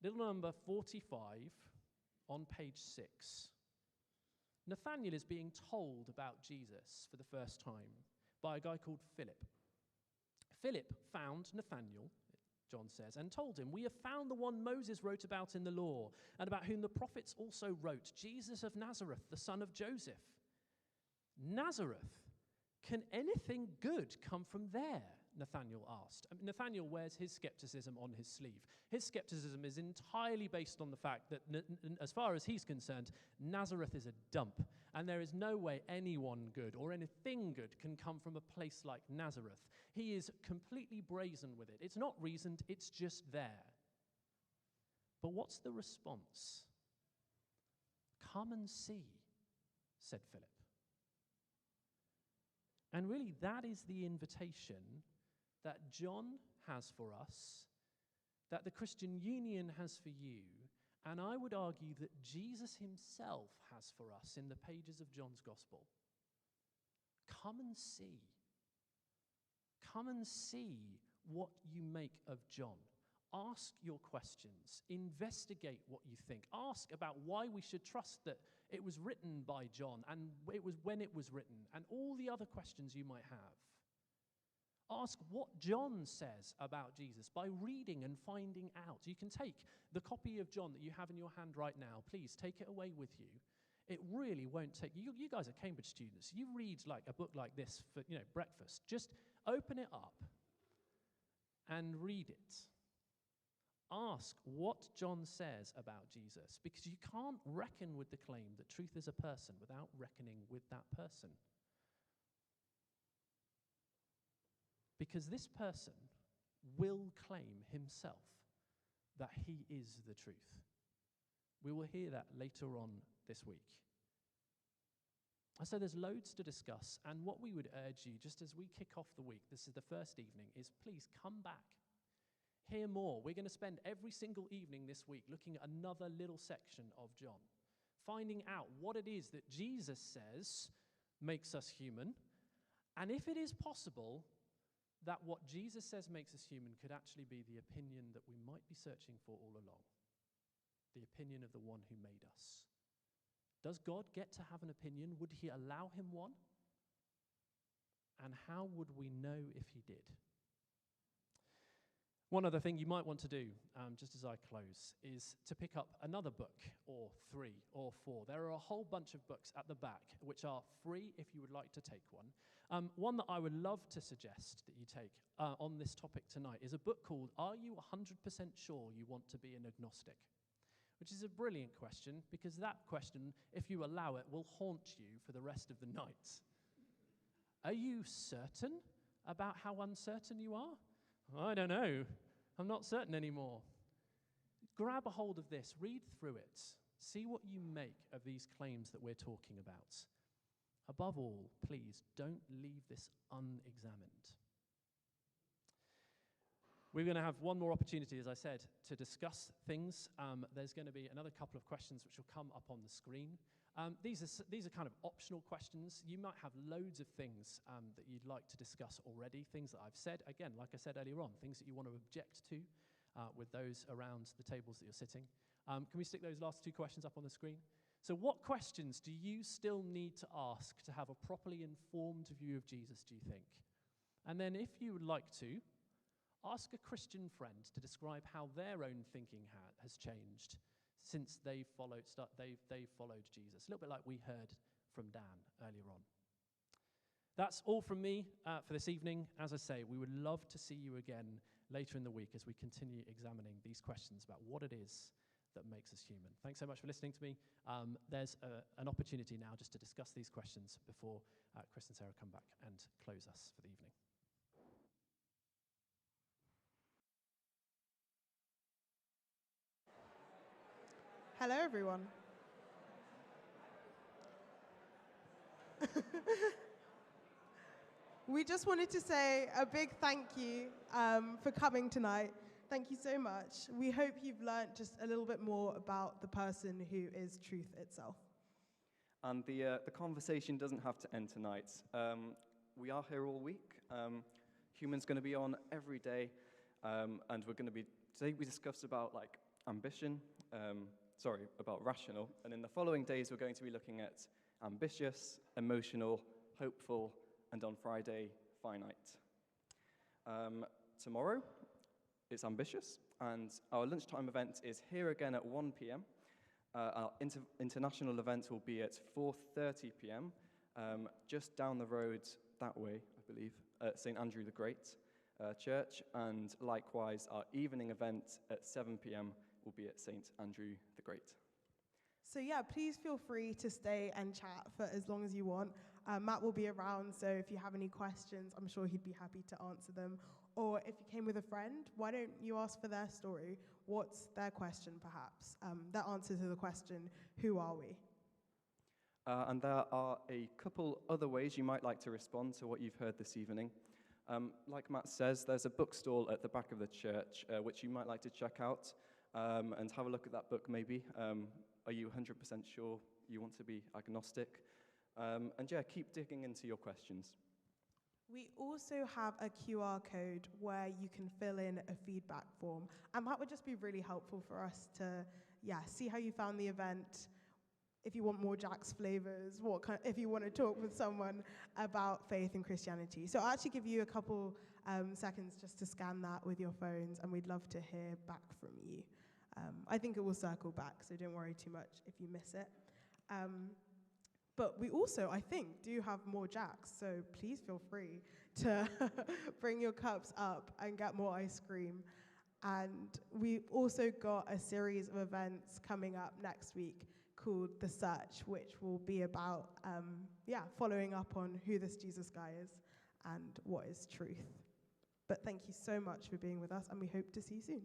Little number 45 on page 6. Nathanael is being told about Jesus for the first time by a guy called Philip. Philip found Nathanael, John says, and told him, "We have found the one Moses wrote about in the law, and about whom the prophets also wrote, Jesus of Nazareth, the son of Joseph." Nazareth? Can anything good come from there? Nathanael asked. Nathanael wears his skepticism on his sleeve. His skepticism is entirely based on the fact that, as far as he's concerned, Nazareth is a dump, and there is no way anyone good or anything good can come from a place like Nazareth. He is completely brazen with it. It's not reasoned, it's just there. But what's the response? "Come and see," said Philip. And really, that is the invitation that John has for us, that the Christian Union has for you, and I would argue that Jesus himself has for us in the pages of John's Gospel. Come and see. Come and see what you make of John. Ask your questions. Investigate what you think. Ask about why we should trust that it was written by John and it was when it was written, and all the other questions you might have. Ask what John says about Jesus by reading and finding out. You can take the copy of John that you have in your hand right now. Please take it away with you. It really won't take you. You guys are Cambridge students. You read like a book like this for breakfast. Just open it up and read it. Ask what John says about Jesus, because you can't reckon with the claim that truth is a person without reckoning with that person. Because this person will claim himself that he is the truth. We will hear that later on this week. So there's loads to discuss, and what we would urge you, just as we kick off the week, this is the first evening, is please come back. Hear more. We're going to spend every single evening this week looking at another little section of John, finding out what it is that Jesus says makes us human, and if it is possible, that what Jesus says makes us human could actually be the opinion that we might be searching for all along, the opinion of the one who made us. Does God get to have an opinion? Would he allow him one? And how would we know if he did? One other thing you might want to do, just as I close, is to pick up another book, or 3 or 4. There are a whole bunch of books at the back, which are free if you would like to take one. One that I would love to suggest that you take on this topic tonight is a book called "Are You 100% Sure You Want to Be an Agnostic?" Which is a brilliant question, because that question, if you allow it, will haunt you for the rest of the night. Are you certain about how uncertain you are? I don't know. I'm not certain anymore. Grab a hold of this. Read through it. See what you make of these claims that we're talking about. Above all, please, don't leave this unexamined. We're going to have one more opportunity, as I said, to discuss things. There's going to be another couple of questions which will come up on the screen. These are kind of optional questions. You might have loads of things that you'd like to discuss already, things that I've said. Again, like I said earlier on, things that you want to object to with those around the tables that you're sitting. Can we stick those last 2 questions up on the screen? So what questions do you still need to ask to have a properly informed view of Jesus, do you think? And then if you would like to, ask a Christian friend to describe how their own thinking has changed since they followed Jesus. A little bit like we heard from Dan earlier on. That's all from me for this evening. As I say, we would love to see you again later in the week as we continue examining these questions about what it is that makes us human. Thanks so much for listening to me. There's an opportunity now just to discuss these questions before Chris and Sarah come back and close us for the evening. Hello, everyone. We just wanted to say a big thank you for coming tonight. Thank you so much. We hope you've learnt just a little bit more about the person who is truth itself. And the conversation doesn't have to end tonight. We are here all week. Human's going to be on every day, and today we discussed about ambition. about rational. And in the following days, we're going to be looking at ambitious, emotional, hopeful, and on Friday, finite. Tomorrow, it's ambitious, and our lunchtime event is here again at 1 p.m. Our international event will be at 4:30 p.m., just down the road that way, I believe, at St. Andrew the Great Church, and likewise, our evening event at 7 p.m. will be at St. Andrew the Great. So yeah, please feel free to stay and chat for as long as you want. Matt will be around, so if you have any questions, I'm sure he'd be happy to answer them. Or if you came with a friend, why don't you ask for their story? What's their question, perhaps? Their answer to the question, who are we? And there are a couple other ways you might like to respond to what you've heard this evening. Like Matt says, there's a bookstall at the back of the church, which you might like to check out and have a look at that book maybe. Are you 100% sure you want to be agnostic? And yeah, keep digging into your questions. We also have a QR code where you can fill in a feedback form, and that would just be really helpful for us to, see how you found the event, if you want more Jack's flavors, if you want to talk with someone about faith and Christianity. So I'll actually give you a couple seconds just to scan that with your phones, and we'd love to hear back from you. I think it will circle back, so don't worry too much if you miss it. But we also, I think, do have more Jacks, so please feel free to bring your cups up and get more ice cream. And we've also got a series of events coming up next week called The Search, which will be about, following up on who this Jesus guy is and what is truth. But thank you so much for being with us, and we hope to see you soon.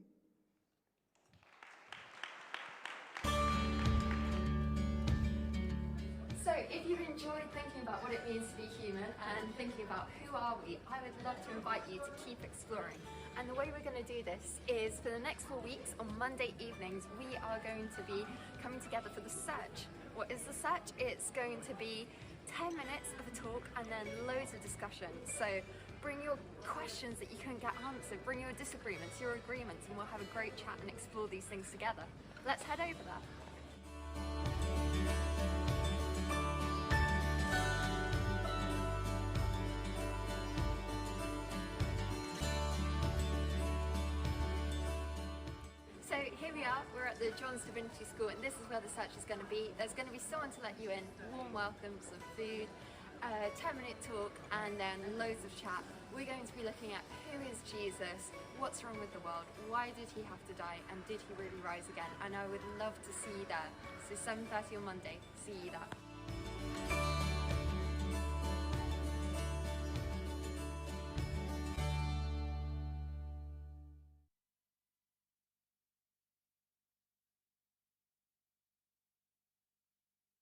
So if you've enjoyed thinking about what it means to be human and thinking about who are we, I would love to invite you to keep exploring. And the way we're going to do this is for the next 4 weeks on Monday evenings, we are going to be coming together for The Search. What is The Search? It's going to be 10 minutes of a talk and then loads of discussion. So bring your questions that you couldn't get answered, bring your disagreements, your agreements, and we'll have a great chat and explore these things together. Let's head over there. So here we are, we're at the John's Divinity School, and this is where The Search is going to be. There's going to be someone to let you in, warm welcomes of food, 10-minute talk, and then loads of chat. We're going to be looking at who is Jesus, what's wrong with the world, why did he have to die, and did he really rise again? And I would love to see you there. So 7:30 on Monday, see you there.